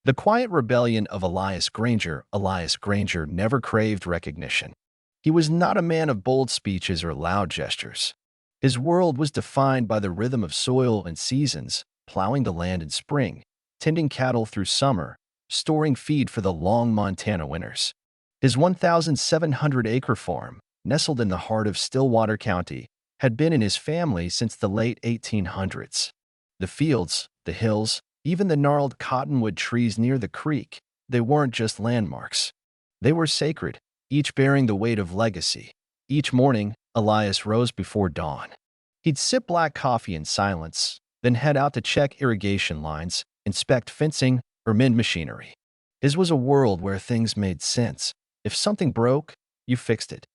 The quiet rebellion of Elias Granger. Elias Granger never craved recognition. He was not a man of bold speeches or loud gestures. His world was defined by the rhythm of soil and seasons, plowing the land in spring, tending cattle through summer, storing feed for the long Montana winters. His 1,700-acre farm, nestled in the heart of Stillwater County, had been in his family since the late 1800s. The fields, the hills, even the gnarled cottonwood trees near the creek, they weren't just landmarks. They were sacred, each bearing the weight of legacy. Each morning, Elias rose before dawn. He'd sip black coffee in silence, then head out to check irrigation lines, inspect fencing, or mend machinery. His was a world where things made sense. If something broke, you fixed it.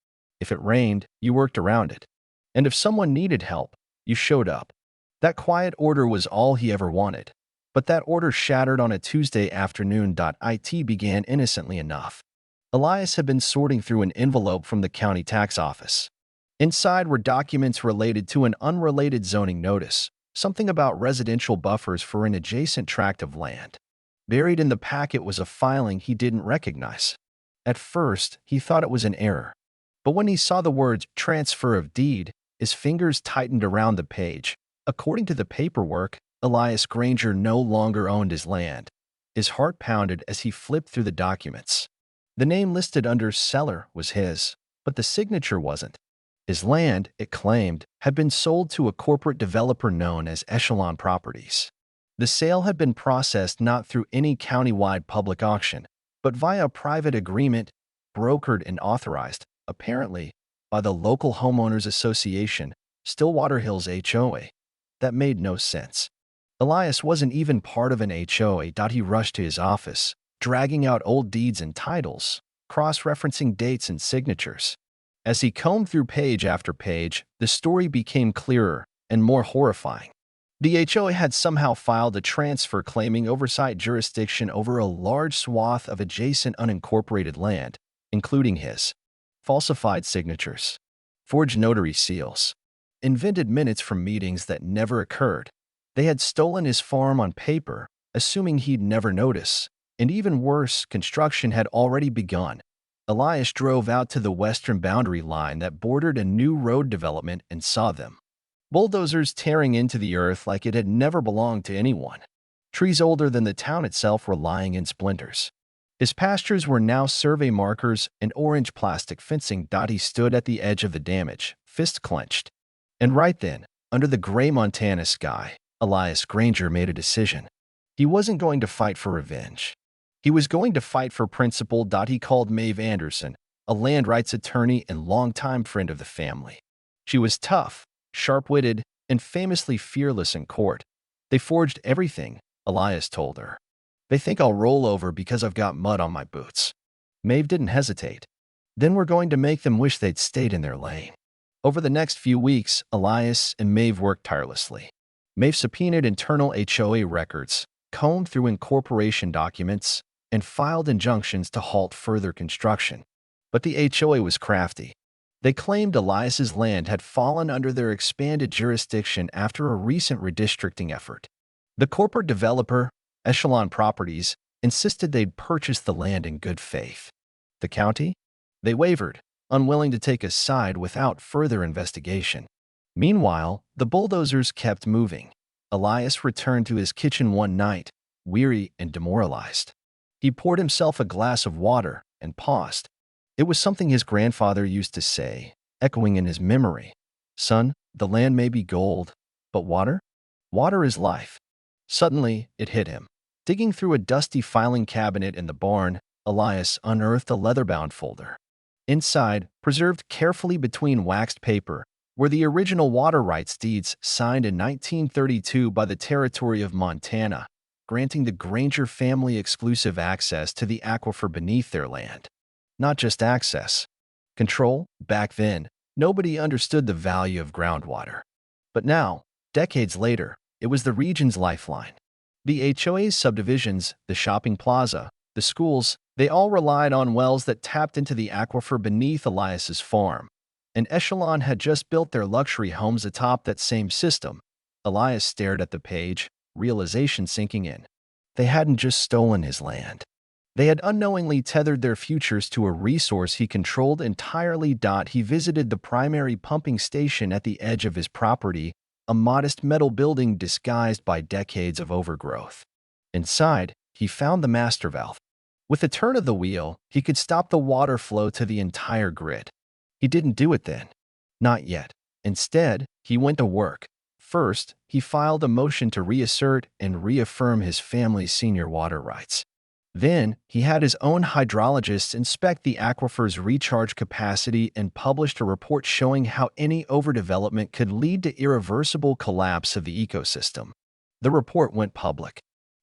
If it rained, you worked around it. And if someone needed help, you showed up. That quiet order was all he ever wanted. But that order shattered on a Tuesday afternoon. It began innocently enough. Elias had been sorting through an envelope from the county tax office. Inside were documents related to an unrelated zoning notice, something about residential buffers for an adjacent tract of land. Buried in the packet was a filing he didn't recognize. At first, he thought it was an error. But when he saw the words "transfer of deed," his fingers tightened around the page. According to the paperwork, Elias Granger no longer owned his land. His heart pounded as he flipped through the documents. The name listed under seller was his, but the signature wasn't. His land, it claimed, had been sold to a corporate developer known as Echelon Properties. The sale had been processed not through any county-wide public auction, but via a private agreement, brokered and authorized, apparently, by the local homeowners association, Stillwater Hills HOA. That made no sense. Elias wasn't even part of an HOA. He rushed to his office, dragging out old deeds and titles, cross-referencing dates and signatures. As he combed through page after page, the story became clearer and more horrifying. The HOA had somehow filed a transfer claiming oversight jurisdiction over a large swath of adjacent unincorporated land, including his. Falsified signatures, forged notary seals, invented minutes from meetings that never occurred. They had stolen his farm on paper, assuming he'd never notice, and even worse, construction had already begun. Elias drove out to the western boundary line that bordered a new road development and saw them. Bulldozers tearing into the earth like it had never belonged to anyone. Trees older than the town itself were lying in splinters. His pastures were now survey markers and orange plastic fencing. He stood at the edge of the damage, fist clenched. And right then, under the gray Montana sky, Elias Granger made a decision. He wasn't going to fight for revenge. He was going to fight for principle. He called Maeve Anderson, a land rights attorney and longtime friend of the family. She was tough, sharp-witted, and famously fearless in court. They forged everything, Elias told her. They think I'll roll over because I've got mud on my boots. Maeve didn't hesitate. Then we're going to make them wish they'd stayed in their lane. Over the next few weeks, Elias and Maeve worked tirelessly. Maeve subpoenaed internal HOA records, combed through incorporation documents, and filed injunctions to halt further construction. But the HOA was crafty. They claimed Elias's land had fallen under their expanded jurisdiction after a recent redistricting effort. The corporate developer, Echelon Properties, insisted they'd purchased the land in good faith. The county? They wavered, unwilling to take a side without further investigation. Meanwhile, the bulldozers kept moving. Elias returned to his kitchen one night, weary and demoralized. He poured himself a glass of water and paused. It was something his grandfather used to say, echoing in his memory. Son, the land may be gold, but water? Water is life. Suddenly, it hit him. Digging through a dusty filing cabinet in the barn, Elias unearthed a leather-bound folder. Inside, preserved carefully between waxed paper, were the original water rights deeds signed in 1932 by the Territory of Montana, granting the Granger family exclusive access to the aquifer beneath their land. Not just access. Control. Back then, nobody understood the value of groundwater. But now, decades later, it was the region's lifeline. The HOA's subdivisions, the shopping plaza, the schools, they all relied on wells that tapped into the aquifer beneath Elias's farm. And Echelon had just built their luxury homes atop that same system. Elias stared at the page, realization sinking in. They hadn't just stolen his land. They had unknowingly tethered their futures to a resource he controlled entirely. He visited the primary pumping station at the edge of his property, a modest metal building disguised by decades of overgrowth. Inside, he found the master valve. With a turn of the wheel, he could stop the water flow to the entire grid. He didn't do it then. Not yet. Instead, he went to work. First, he filed a motion to reassert and reaffirm his family's senior water rights. Then, he had his own hydrologists inspect the aquifer's recharge capacity and published a report showing how any overdevelopment could lead to irreversible collapse of the ecosystem. The report went public.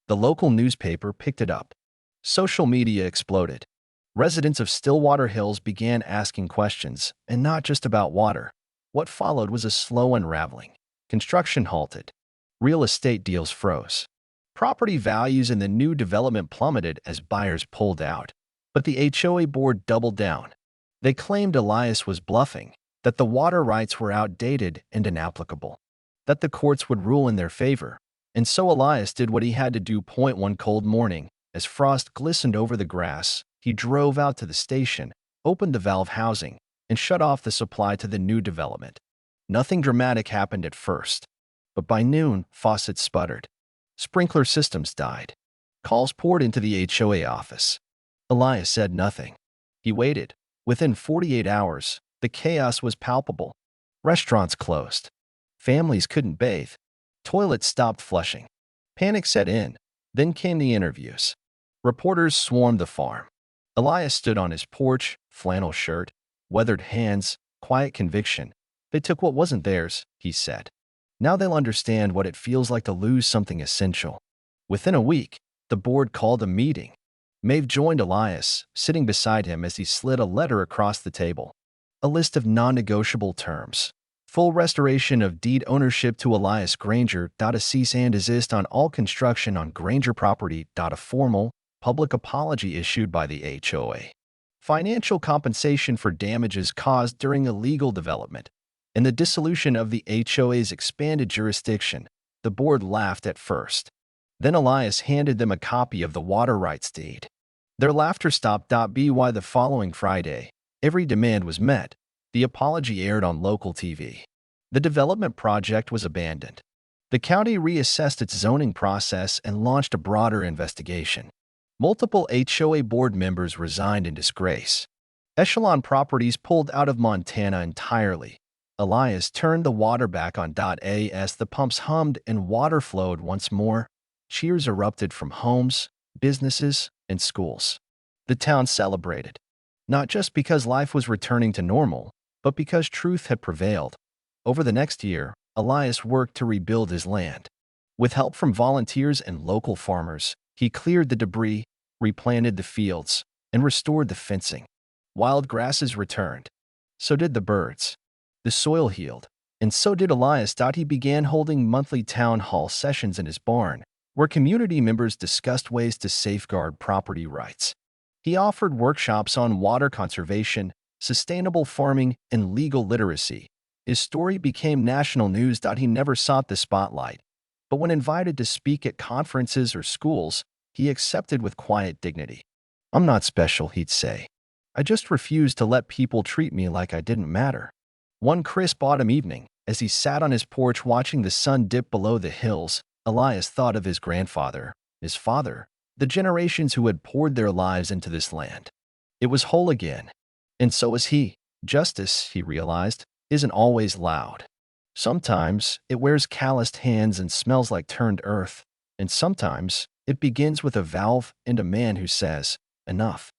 The local newspaper picked it up. Social media exploded. Residents of Stillwater Hills began asking questions, and not just about water. What followed was a slow unraveling. Construction halted. Real estate deals froze. Property values in the new development plummeted as buyers pulled out. But the HOA board doubled down. They claimed Elias was bluffing, that the water rights were outdated and inapplicable, that the courts would rule in their favor. And so Elias did what he had to do. One cold morning, as frost glistened over the grass, he drove out to the station, opened the valve housing, and shut off the supply to the new development. Nothing dramatic happened at first, but by noon, faucets sputtered. Sprinkler systems died. Calls poured into the HOA office. Elias said nothing. He waited. Within 48 hours, the chaos was palpable. Restaurants closed. Families couldn't bathe. Toilets stopped flushing. Panic set in. Then came the interviews. Reporters swarmed the farm. Elias stood on his porch, flannel shirt, weathered hands, quiet conviction. They took what wasn't theirs, he said. Now they'll understand what it feels like to lose something essential. Within a week, the board called a meeting. Maeve joined Elias, sitting beside him as he slid a letter across the table. A list of non-negotiable terms. Full restoration of deed ownership to Elias Granger. A cease and desist on all construction on Granger property. A formal, public apology issued by the HOA. Financial compensation for damages caused during illegal development. In the dissolution of the HOA's expanded jurisdiction, the board laughed at first. Then Elias handed them a copy of the water rights deed. Their laughter stopped. By the following Friday, every demand was met. The apology aired on local TV. The development project was abandoned. The county reassessed its zoning process and launched a broader investigation. Multiple HOA board members resigned in disgrace. Echelon Properties pulled out of Montana entirely. Elias turned the water back on. As the pumps hummed and water flowed once more, cheers erupted from homes, businesses, and schools. The town celebrated, not just because life was returning to normal, but because truth had prevailed. Over the next year, Elias worked to rebuild his land. With help from volunteers and local farmers, he cleared the debris, replanted the fields, and restored the fencing. Wild grasses returned. So did the birds. The soil healed, and so did Elias. He began holding monthly town hall sessions in his barn, where community members discussed ways to safeguard property rights. He offered workshops on water conservation, sustainable farming, and legal literacy. His story became national news. He never sought the spotlight, but when invited to speak at conferences or schools, he accepted with quiet dignity. "I'm not special," he'd say. "I just refuse to let people treat me like I didn't matter." One crisp autumn evening, as he sat on his porch watching the sun dip below the hills, Elias thought of his grandfather, his father, the generations who had poured their lives into this land. It was whole again. And so was he. Justice, he realized, isn't always loud. Sometimes it wears calloused hands and smells like turned earth, and sometimes it begins with a valve and a man who says, "Enough."